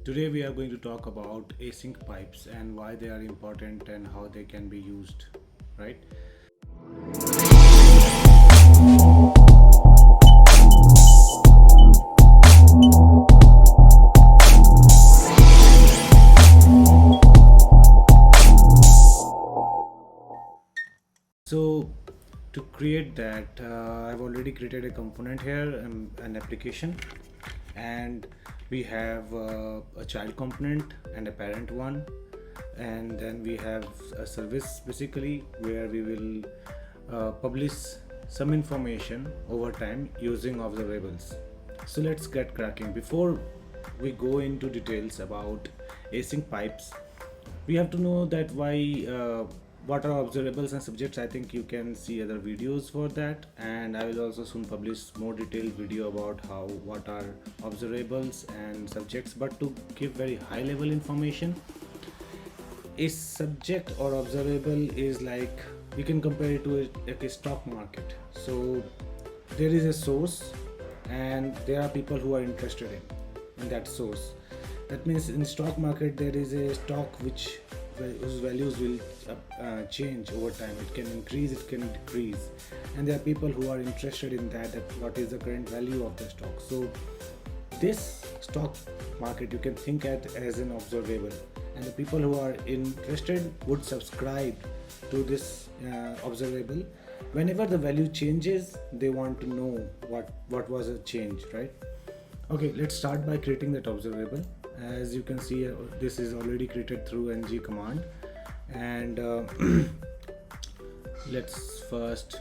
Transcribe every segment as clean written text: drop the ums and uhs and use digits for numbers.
Today we are going to talk about async pipes and why they are important and how they can be used, right? So to create that, I've already created a component here, an application, and we have a child component and a parent one, and then we have a service basically where we will publish some information over time using observables. So let's get cracking. Before we go into details about async pipes, we have to know that why what are observables and subjects. I think you can see other videos for that, and I will also soon publish more detailed video about how what are observables and subjects. But to give very high level information, a subject or observable is like, you can compare it to a stock market. So there is a source and there are people who are interested in that source. That means in stock market there is a stock whose values will change over time. It can increase, it can decrease, and there are people who are interested in that what is the current value of the stock. So this stock market you can think at as an observable, and the people who are interested would subscribe to this observable. Whenever the value changes, they want to know what was a change, right? Okay, let's start by creating that observable. As you can see, this is already created through ng command, and let's first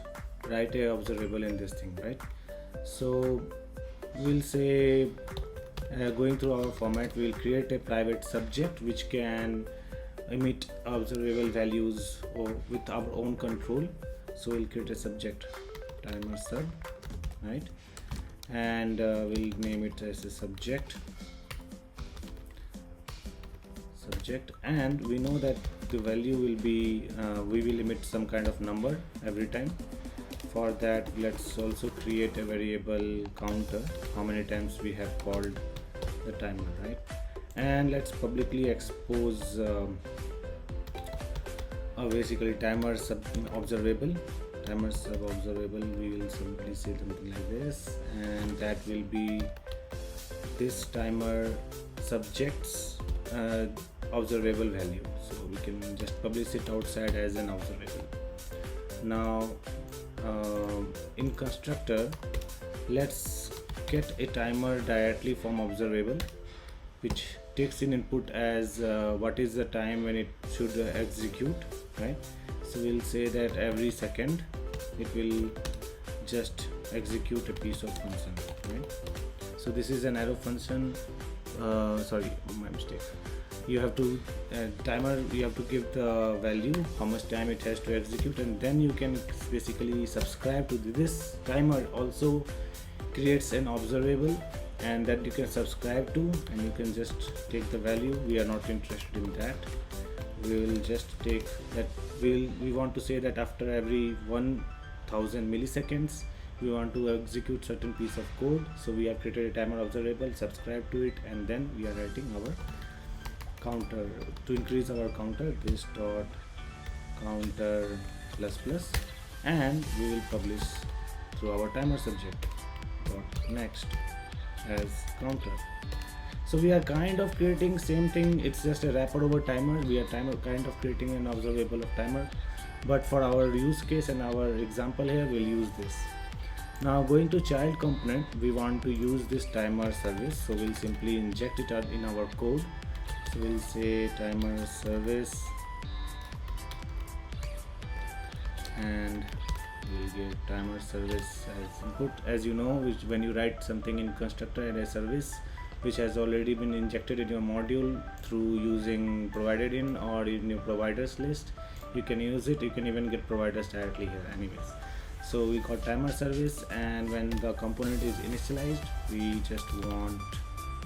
write a observable in this thing, right? So we'll say, going through our format, we'll create a private subject which can emit observable values or with our own control. So we'll create a subject timer sub, right? And we'll name it as a subject, and we know that the value will be we will emit some kind of number every time. For that, let's also create a variable counter, how many times we have called the timer, right? And let's publicly expose basically timer sub observable. Timer sub observable, we will simply say something like this, and that will be this timer subjects observable value. So we can just publish it outside as an observable. Now in constructor, let's get a timer directly from observable, which takes in input as what is the time when it should execute, right? So we'll say that every second it will just execute a piece of function, right? So this is an arrow function. Sorry, my mistake. You have to timer, you have to give the value how much time it has to execute, and then you can basically subscribe to this timer. Also creates an observable, and that you can subscribe to, and you can just take the value. We are not interested in that. We will just take that. We want to say that after every 1000 milliseconds we want to execute certain piece of code. So we have created a timer observable, subscribe to it, and then we are writing our counter to increase our counter, this dot counter plus plus, and we will publish through our timer subject dot next as counter. So we are kind of creating same thing, it's just a wrapper over timer. We are kind of creating an observable of timer, but for our use case and our example here, we'll use this. Now going to child component, we want to use this timer service, so we'll simply inject it in our code. So we'll say timer service, and we'll give timer service as input. As you know, when you write something in constructor and a service which has already been injected in your module through using provided in or in your providers list, you can use it. You can even get providers directly here anyways. So we got timer service, and when the component is initialized, we just want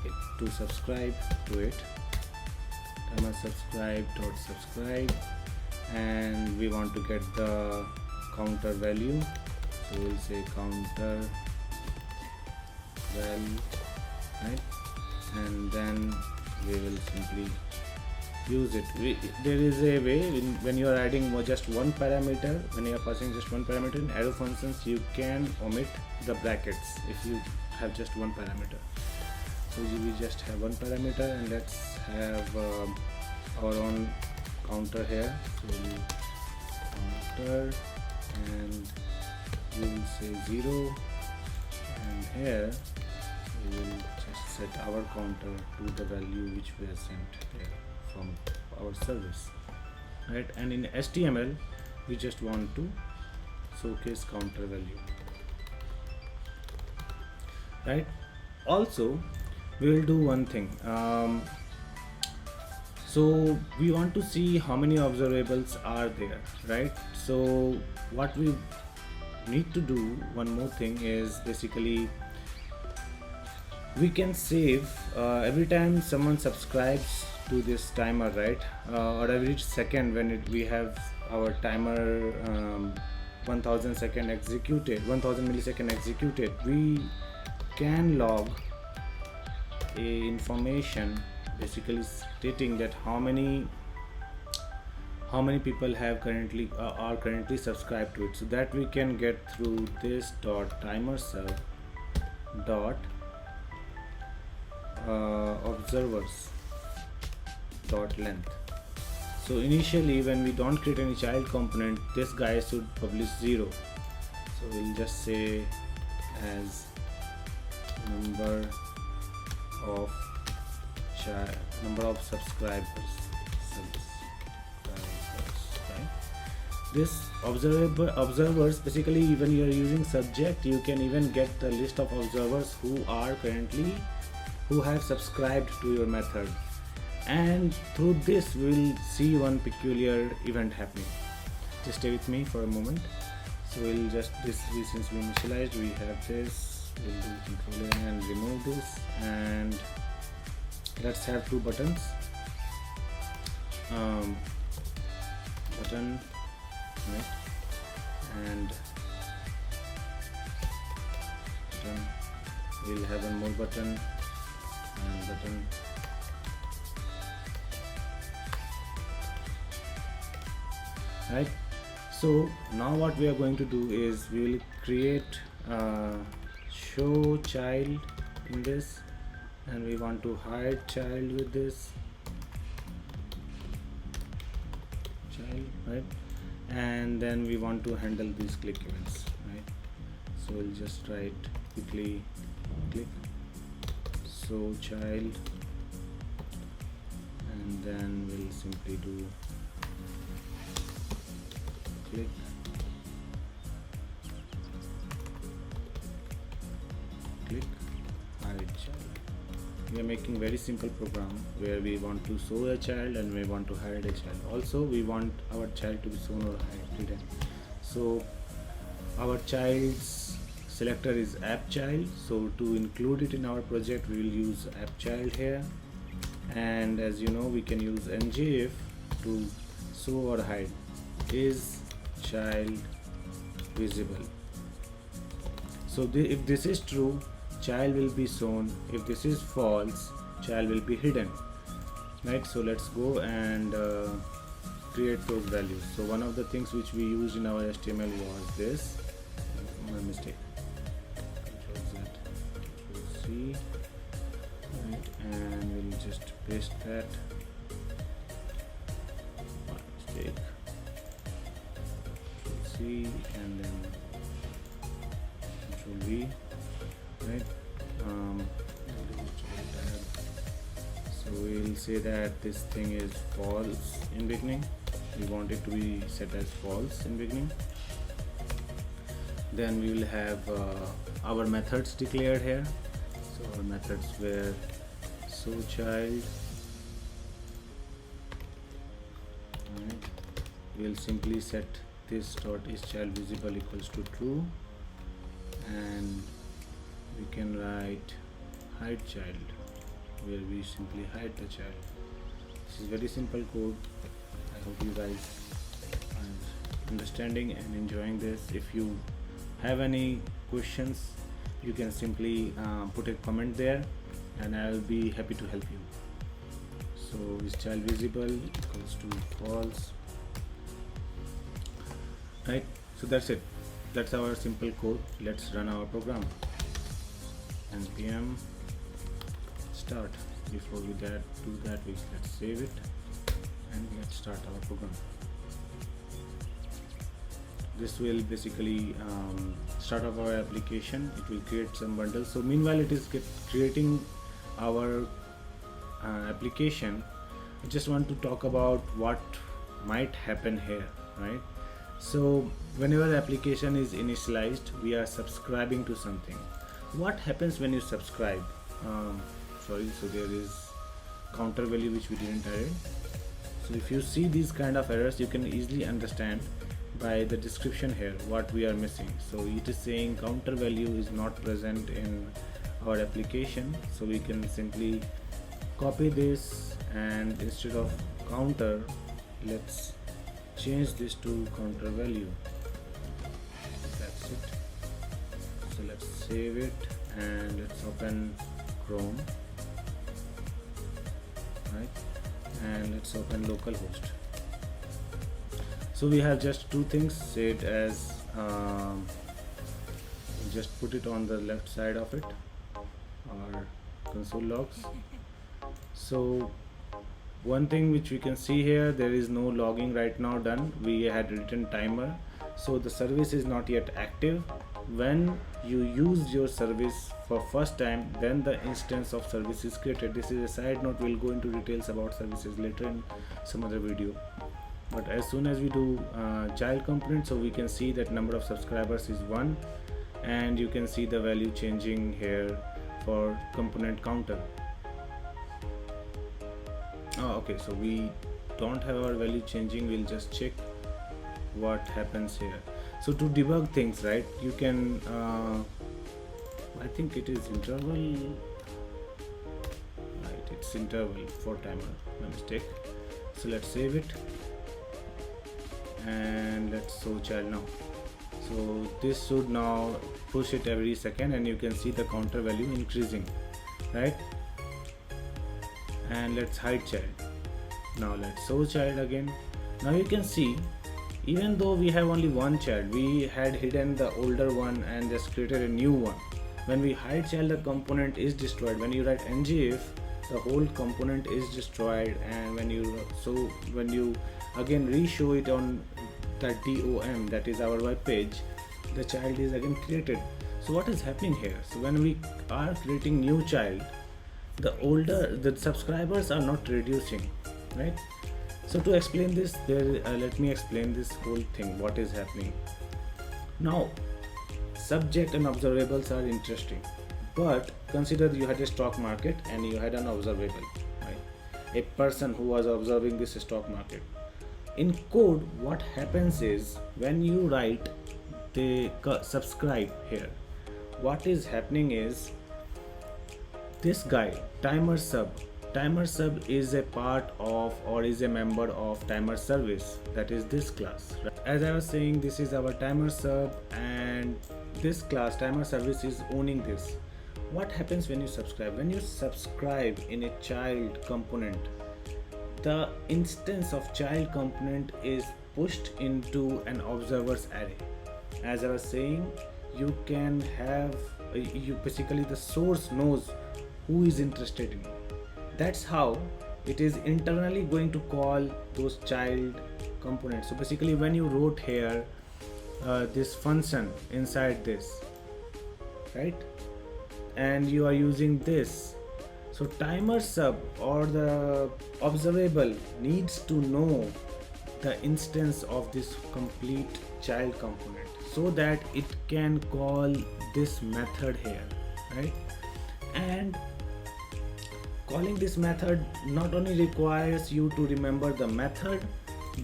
it to subscribe to it. Timer subscribe dot subscribe, and we want to get the counter value. So we'll say counter value, right? And then we will simply use it. There is a way when you are adding just one parameter, when you are passing just one parameter in arrow functions, you can omit the brackets if you have just one parameter. So we just have one parameter, and let's have our own counter here. So counter, and we will say 0, and here we will just set our counter to the value which we have sent there from our service, right? And in HTML we just want to showcase counter value, right? Also we will do one thing. So we want to see how many observables are there, right? So what we need to do, one more thing, is basically we can save every time someone subscribes to this timer, right? Or every second when we have our timer 1000 second executed, 1000 millisecond executed, we can log a information basically stating that how many people have currently are currently subscribed to it. So that we can get through this timer sub dot observers dot length. So initially when we don't create any child component, this guy should publish 0. So we'll just say as number of subscribers, right? This observers, basically when you are using subject, you can even get the list of observers who have subscribed to your method, and through this we will see one peculiar event happening. Just stay with me for a moment. So we'll just since we initialized, we have this, we'll do Control A and remove this, and let's have two buttons. Button, right? And button. We'll have one more button and button. Right? So now what we are going to do is we will create show child in this, and we want to hide child with this child, right? And then we want to handle these click events, right? So we'll just write quickly click show child, and then we'll simply do click hide child. We are making very simple program where we want to show a child and we want to hide a child. Also we want our child to be shown or hidden. So our child's selector is app child, so to include it in our project we will use app child here, and as you know we can use ngIf to show or hide. Is child visible? So if this is true, child will be shown. If this is false, child will be hidden, right? So let's go and create those values. So one of the things which we used in our HTML was this. My mistake. Control Z, Control C, right? And we'll just paste that. My mistake. Control C and then Control V. Right? So we'll say that this thing is false in beginning. We want it to be set as false in beginning. Then we will have our methods declared here. So our methods were show child. Right. We'll simply set this dot is child visible equals to true, and we can write hide child, where we simply hide the child. This is very simple code. I hope you guys are understanding and enjoying this. If you have any questions, you can simply put a comment there and I'll be happy to help you. So is child visible equals to false, right? So that's it, that's our simple code. Let's run our program. npm start. Before we do that, let's save it and let's start our program. This will basically start up our application. It will create some bundles. So meanwhile it is creating our application. I just want to talk about what might happen here, right? So whenever the application is initialized, we are subscribing to something. What happens when you subscribe? So there is counter value which we didn't add. So if you see these kind of errors, you can easily understand by the description here what we are missing. So it is saying counter value is not present in our application. So we can simply copy this, and instead of counter, let's change this to counter value. That's it. So let's save it and let's open Chrome, right? And let's open localhost. So we have just two things saved as just put it on the left side of it, or console logs. So one thing which we can see here, there is no logging right now done. We had written timer, so the service is not yet active. When you use your service for first time, then the instance of service is created. This is a side note, we'll go into details about services later in some other video. But as soon as we do child component, so we can see that number of subscribers is 1, and you can see the value changing here for component counter. Okay, so we don't have our value changing. We'll just check what happens here. So to debug things, right, you can I think it is interval, right? It's interval for timer, no mistake. So let's save it and let's show child now. So this should now push it every second, and you can see the counter value increasing, right? And let's hide child. Now let's show child again. Now you can see, even though we have only one child, we had hidden the older one and just created a new one. When we hide child, the component is destroyed. When you write ngif, the whole component is destroyed, and when you again re-show it on the DOM, that is our web page, the child is again created. So what is happening here? So when we are creating new child, the subscribers are not reducing, right? So to explain this, let me explain this whole thing, what is happening. Now, subject and observables are interesting, but consider you had a stock market and you had an observable, right? A person who was observing this stock market. In code, what happens is when you write the subscribe here, what is happening is this guy, timer sub is a part of, or is a member of timer service, that is this class. As I was saying, this is our timer sub, and this class timer service is owning this. What happens when you subscribe? When you subscribe in a child component, the instance of child component is pushed into an observers array. As I was saying, you can have basically the source knows who is interested in. That's how it is internally going to call those child components. So basically when you wrote here this function inside this, right, and you are using this, so timer sub or the observable needs to know the instance of this complete child component so that it can call this method here, right? And calling this method not only requires you to remember the method,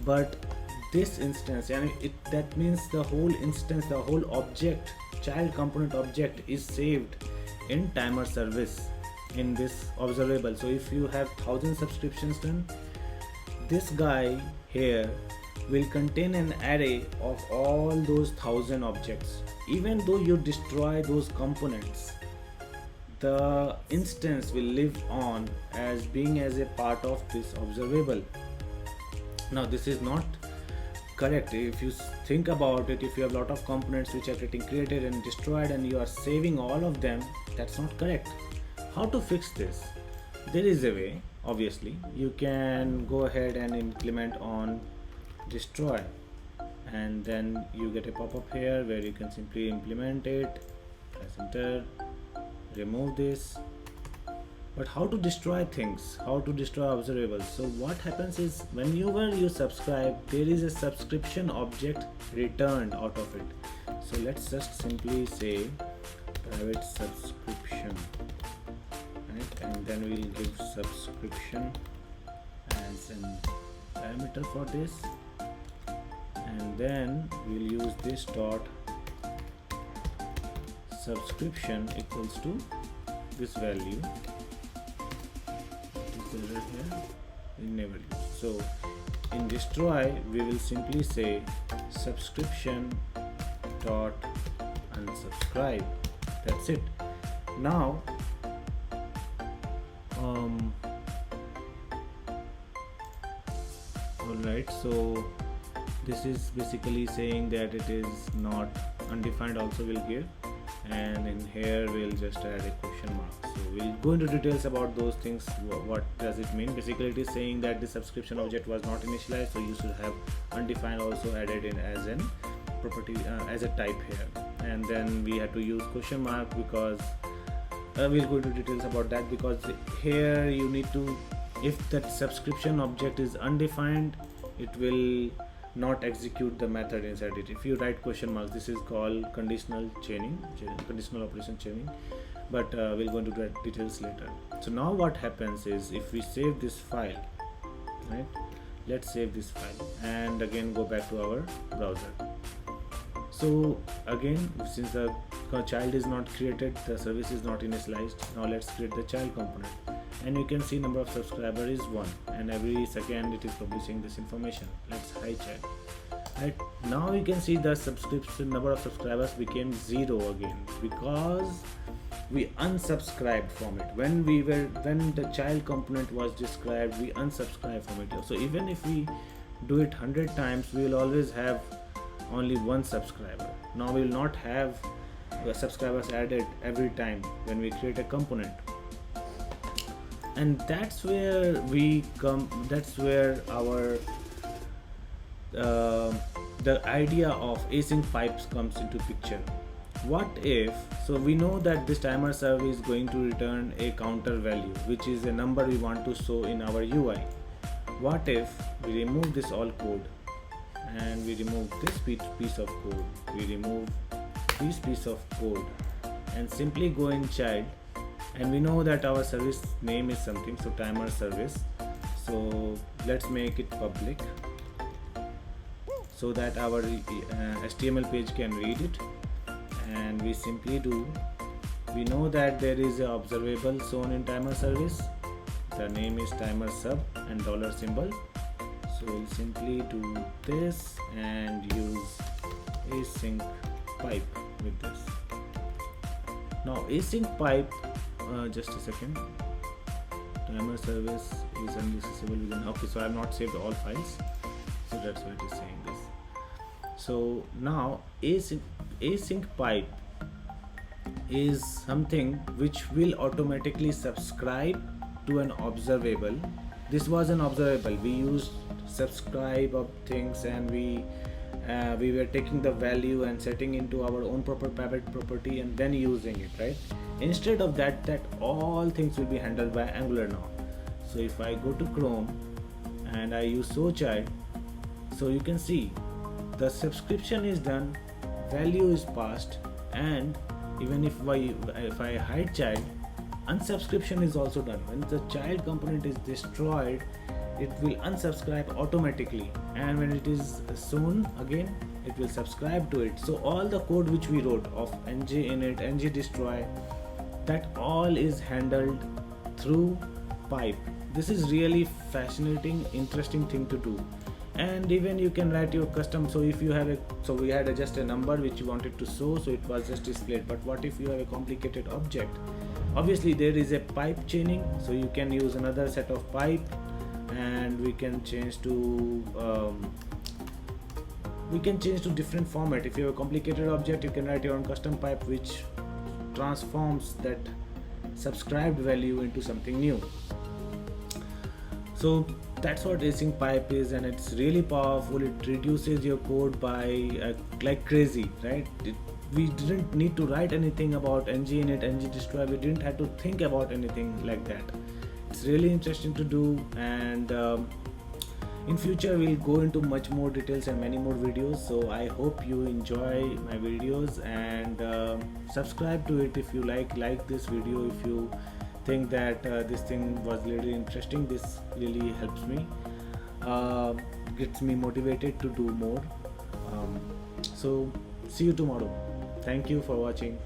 but this instance, and that means the whole instance, the whole object, child component object, is saved in timer service in this observable. So if you have 1000 subscriptions done, this guy here will contain an array of all those 1000 objects. Even though you destroy those components, the instance will live on as being as a part of this observable. Now this is not correct. If you think about it, if you have a lot of components which are getting created and destroyed and you are saving all of them, that's not correct. How to fix this? There is a way. Obviously you can go ahead and implement on destroy, and then you get a pop-up here where you can simply implement it, press enter, remove this. But how to destroy things, how to destroy observables? So what happens is, whenever you subscribe, there is a subscription object returned out of it. So let's just simply say private subscription, right? And then we'll give subscription as an parameter for this, and then we'll use this dot subscription equals to this value. Here we never use. So in destroy we will simply say subscription dot unsubscribe. That's it. Now alright, so this is basically saying that it is not undefined also will give, and in here we'll just add a question mark. So we'll go into details about those things. What does it mean? Basically it is saying that the subscription object was not initialized, so you should have undefined also added in as an property, as a type here. And then we had to use question mark because we'll go into details about that, because here you need to, if that subscription object is undefined, it will not execute the method inside it. If you write question marks, this is called conditional chaining, conditional operation chaining, but we'll go into the details later. So now what happens is, if we save this file, right, let's save this file and again go back to our browser. So again, since the child is not created, the service is not initialized, now let's create the child component, and you can see number of subscribers is 1, and every second it is publishing this information. Let's hi child. Right now you can see the subscription number of subscribers became 0 again, because we unsubscribed from it. When the child component was described, we unsubscribed from it. So even if we do it 100 times, we will always have only 1 subscriber. Now we will not have subscribers added every time when we create a component. And that's where we come, that's where our the idea of async pipes comes into picture. What if, so we know that this timer serve is going to return a counter value, which is a number we want to show in our UI. What if we remove this all code and we remove this piece of code, we remove this piece of code and simply go in child, and we know that our service name is something, so timer service. So let's make it public so that our HTML page can read it. And we simply do, we know that there is a observable shown in timer service, the name is timer sub and dollar symbol. So we'll simply do this and use async pipe with this. Now async pipe, just a second, timer service is unaccessible within, okay, so I have not saved all files, so that's why it is saying this. So now async pipe is something which will automatically subscribe to an observable. This was an observable, we used subscribe of things, and we were taking the value and setting into our own proper private property and then using it, right? Instead of that all things will be handled by Angular now. So if I go to Chrome and I use show child, so you can see the subscription is done, value is passed, and even if I hide child, unsubscription is also done. When the child component is destroyed, it will unsubscribe automatically, and when it is shown again, it will subscribe to it. So all the code which we wrote of ng init, ng destroy, that all is handled through pipe. This is really fascinating, interesting thing to do. And even you can write your custom, so if you have so we had just a number which you wanted to show, so it was just displayed. But what if you have a complicated object obviously there is a pipe chaining, so you can use another set of pipe, and we can change to different format. If you have a complicated object, you can write your own custom pipe which transforms that subscribed value into something new. So that's what async pipe is, and it's really powerful. It reduces your code by like crazy, right? We didn't need to write anything about ng-init, ng-destroy. We didn't have to think about anything like that. It's really interesting to do, and in future we'll go into much more details and many more videos. So I hope you enjoy my videos, and subscribe to it if you like this video. If you think that this thing was really interesting, this really helps me, gets me motivated to do more. So see you tomorrow. Thank you for watching.